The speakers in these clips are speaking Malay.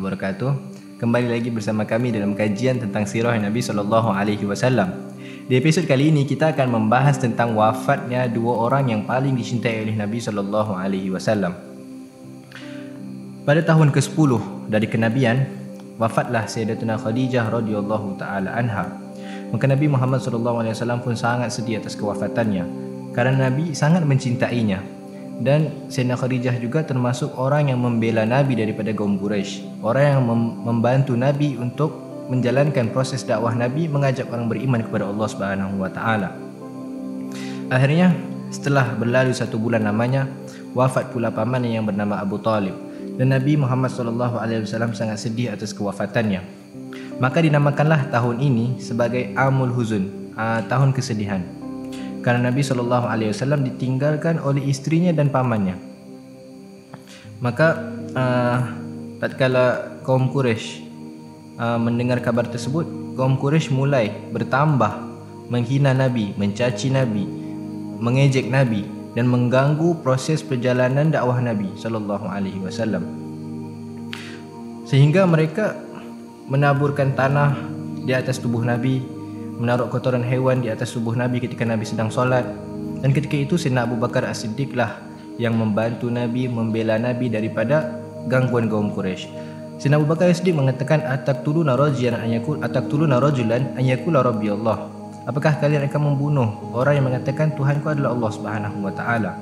wabarakatuh. Kembali lagi bersama kami dalam kajian tentang sirah Nabi SAW. Di episod kali ini kita akan membahas tentang wafatnya dua orang yang paling dicintai oleh Nabi SAW. Pada tahun ke-10 dari kenabian, wafatlah Sayyidatuna Khadijah radhiyallahu taala anha. Maka Nabi Muhammad SAW pun sangat sedih atas kewafatannya, kerana Nabi sangat mencintainya. Dan Sayyidina Khadijah juga termasuk orang yang membela Nabi daripada kaum Quraisy, orang yang membantu Nabi untuk menjalankan proses dakwah Nabi, mengajak orang beriman kepada Allah Subhanahu wa taala. Akhirnya setelah berlalu 1 bulan lamanya, wafat pula pamannya yang bernama Abu Talib, dan Nabi Muhammad SAW sangat sedih atas kewafatannya. Maka dinamakanlah tahun ini sebagai Amul Huzun, tahun kesedihan, kerana Nabi SAW ditinggalkan oleh istrinya dan pamannya. Maka tatkala kaum Quraisy mendengar kabar tersebut, kaum Quraisy mulai bertambah menghina Nabi, mencaci Nabi, mengejek Nabi, dan mengganggu proses perjalanan dakwah Nabi SAW. Sehingga mereka menaburkan tanah di atas tubuh Nabi, menaruh kotoran hewan di atas tubuh Nabi ketika Nabi sedang solat. Dan ketika itu Sayyidina Abu Bakar As-Siddiq lah yang membantu Nabi, membela Nabi daripada gangguan kaum Quraisy. Sayyidina Abu Bakar As-Siddiq mengatakan, ataqtuluna rajulan an yaqula rabbi Allah. Apakah kalian akan membunuh orang yang mengatakan Tuhanku adalah Allah Subhanahu wa taala?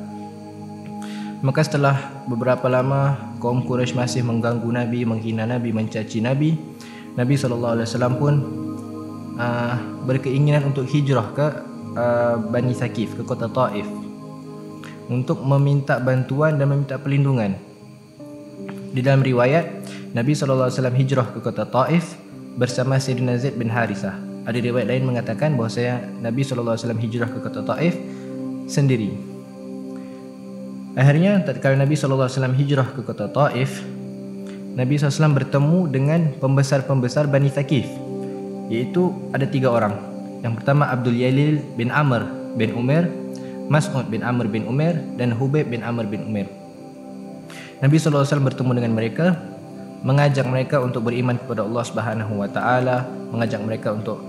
Maka setelah beberapa lama kaum Quraisy masih mengganggu Nabi, menghina Nabi, mencaci Nabi, Nabi SAW pun berkeinginan untuk hijrah ke Bani Thaqif, ke kota Taif, untuk meminta bantuan dan meminta perlindungan. Di dalam riwayat, Nabi SAW hijrah ke kota Taif bersama Sayyidina Zaid bin Harithah. Ada riwayat lain mengatakan bahwasanya Nabi SAW hijrah ke kota Taif sendiri. Akhirnya tatkala Nabi SAW hijrah ke kota Taif, Nabi SAW bertemu dengan pembesar-pembesar Bani Thaqif, iaitu ada 3 orang. Yang pertama Abdul Yalil bin Amr bin Umair, Mas'ud bin Amr bin Umair, dan Hubayb bin Amr bin Umair. Nabi SAW bertemu dengan mereka, mengajak mereka untuk beriman kepada Allah Subhanahu wa taala, mengajak mereka untuk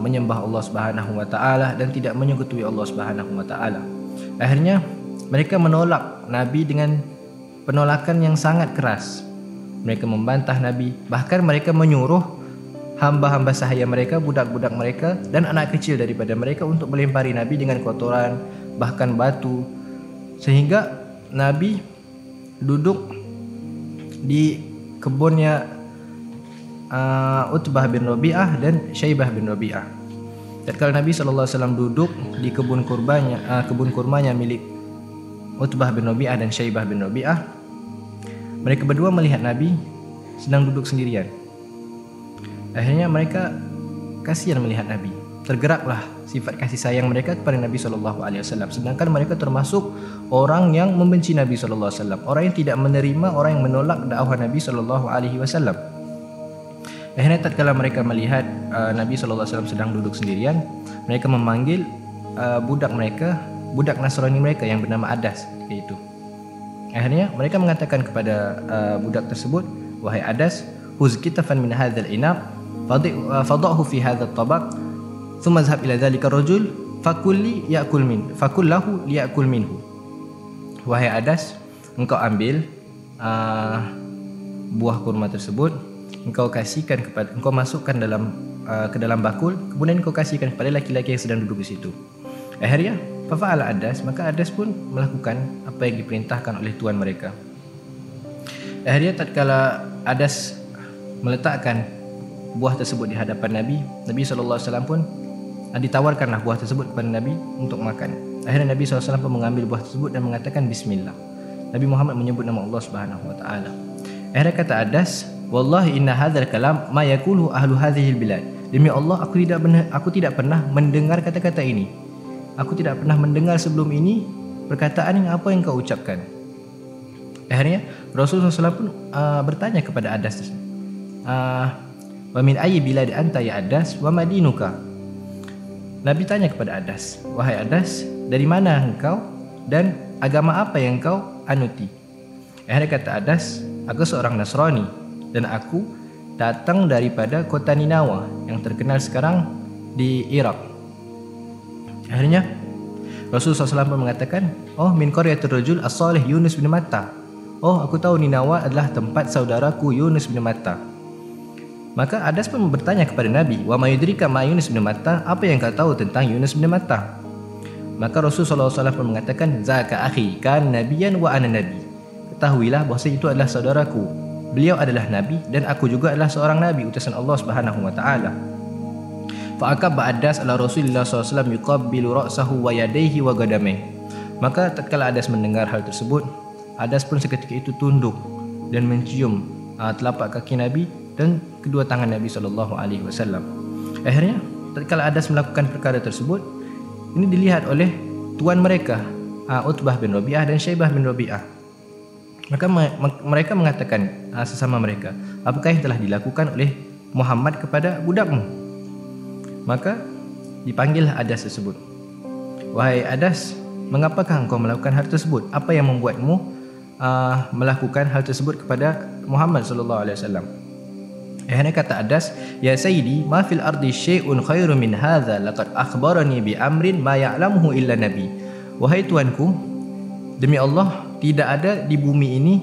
menyembah Allah Subhanahu wa taala dan tidak menyekutuai Allah Subhanahu wa taala. Akhirnya mereka menolak Nabi dengan penolakan yang sangat keras. Mereka membantah Nabi, bahkan mereka menyuruh hamba-hamba sahaya mereka, budak-budak mereka, dan anak kecil daripada mereka untuk melempari Nabi dengan kotoran, bahkan batu. Sehingga Nabi duduk di kebunnya Utbah bin Rabi'ah dan Syaibah bin Rabi'ah. Tatkala Nabi SAW duduk di kebun kurmanya milik Utbah bin Rabi'ah dan Syaibah bin Rabi'ah, mereka berdua melihat Nabi sedang duduk sendirian. Akhirnya mereka kasihan melihat Nabi. Tergeraklah sifat kasih sayang mereka kepada Nabi SAW. Sedangkan mereka termasuk orang yang membenci Nabi SAW, orang yang tidak menerima, orang yang menolak dakwah Nabi SAW. Akhirnya tatkala mereka melihat Nabi SAW sedang duduk sendirian, mereka memanggil budak mereka, budak Nasrani mereka yang bernama Adas, itu. Akhirnya mereka mengatakan kepada budak tersebut, wahai Adas, huz kitafan min hadzal inab fadhahu fi hadzal tabaq thumma dhhab ila dzalika rajul fakul lahu liyakul minhu. Wahai Adas, engkau ambil buah kurma tersebut, engkau masukkan ke dalam bakul, kemudian engkau kasihkan kepada laki-laki yang sedang duduk di situ. Akhirnya fa'ala Adas, maka Adas pun melakukan apa yang diperintahkan oleh tuan mereka. Akhirnya tatkala Adas meletakkan buah tersebut di hadapan Nabi, Nabi SAW pun ditawarkanlah buah tersebut kepada Nabi untuk makan. Akhirnya Nabi SAW pun mengambil buah tersebut dan mengatakan Bismillah. Nabi Muhammad menyebut nama Allah Subhanahu wa taala. Akhirnya kata Adas, wallahi inna hadzal kalam ma yaqulu ahlu hadhil bilad. Demi Allah, aku tidak pernah mendengar kata-kata ini. Aku tidak pernah mendengar sebelum ini perkataan yang apa yang kau ucapkan. Akhirnya Rasulullah SAW pun bertanya kepada Adas, wa min ayyi bilad anta ya Adas wa madinuka. Nabi tanya kepada Adas, wahai Adas, dari mana engkau dan agama apa yang engkau anuti? Akhirnya kata Adas, aku seorang Nasrani dan aku datang daripada kota Ninawa yang terkenal sekarang di Iraq. Akhirnya Rasulullah SAW pun mengatakan, oh min qaryatir rajul as-salih Yunus bin Matta. Oh, aku tahu Ninawa adalah tempat saudaraku Yunus bin Matta. Maka Adas pun bertanya kepada Nabi, wa ma yudrika ma Yunus bin Matta, apa yang kau tahu tentang Yunus bin Matta? Maka Rasulullah SAW pun mengatakan, zaka akhi kan nabiyan wa ana nabi. Ketahuilah bahawa itu adalah saudaraku. Beliau adalah nabi dan aku juga adalah seorang nabi utusan Allah Subhanahu wa taala. Fa akaba Adas ala Rasulullah SAW yuqabbilu ra'sahu wa yadayhi wa qadamaihi. Maka tatkala Adas mendengar hal tersebut, Adas pun seketika itu tunduk dan mencium telapak kaki Nabi dan kedua tangan Nabi SAW. Akhirnya tatkala Adas melakukan perkara tersebut, ini dilihat oleh tuan mereka, Utbah bin Rabi'ah dan Syaibah bin Rabi'ah. Maka mereka mengatakan sesama mereka, apakah yang telah dilakukan oleh Muhammad kepada budakmu? Maka dipanggillah Adas tersebut. Wahai Adas, mengapakah engkau melakukan hal tersebut? Apa yang membuatmu melakukan hal tersebut kepada Muhammad sallallahu alaihi wasallam? Akhirnya kata Adas, ya sayyidi, ma fil ardi syai'un khairu min hadza, laqad akhbarani bi amrin ma ya'lamuhu illa nabi. Wahai tuanku, demi Allah, tidak ada di bumi ini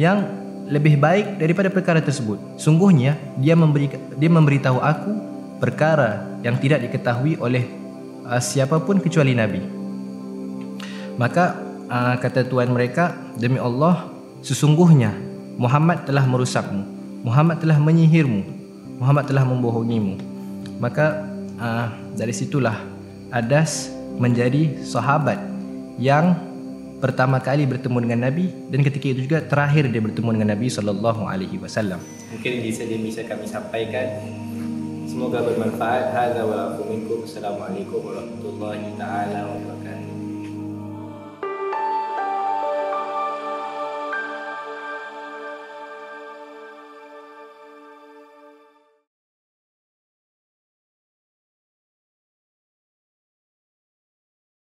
yang lebih baik daripada perkara tersebut. Sungguhnya dia memberitahu aku perkara yang tidak diketahui oleh siapapun kecuali nabi. Maka kata tuan mereka, demi Allah, sesungguhnya Muhammad telah merusakmu, Muhammad telah menyihirmu, Muhammad telah membohongimu. Maka dari situlah Adas menjadi sahabat yang pertama kali bertemu dengan Nabi dan ketika itu juga terakhir dia bertemu dengan Nabi SAW. Mungkin ini saja yang bisa kami sampaikan. Semoga bermanfaat. Hadza wa minkum. Assalamualaikum warahmatullahi taala wabarakatuh.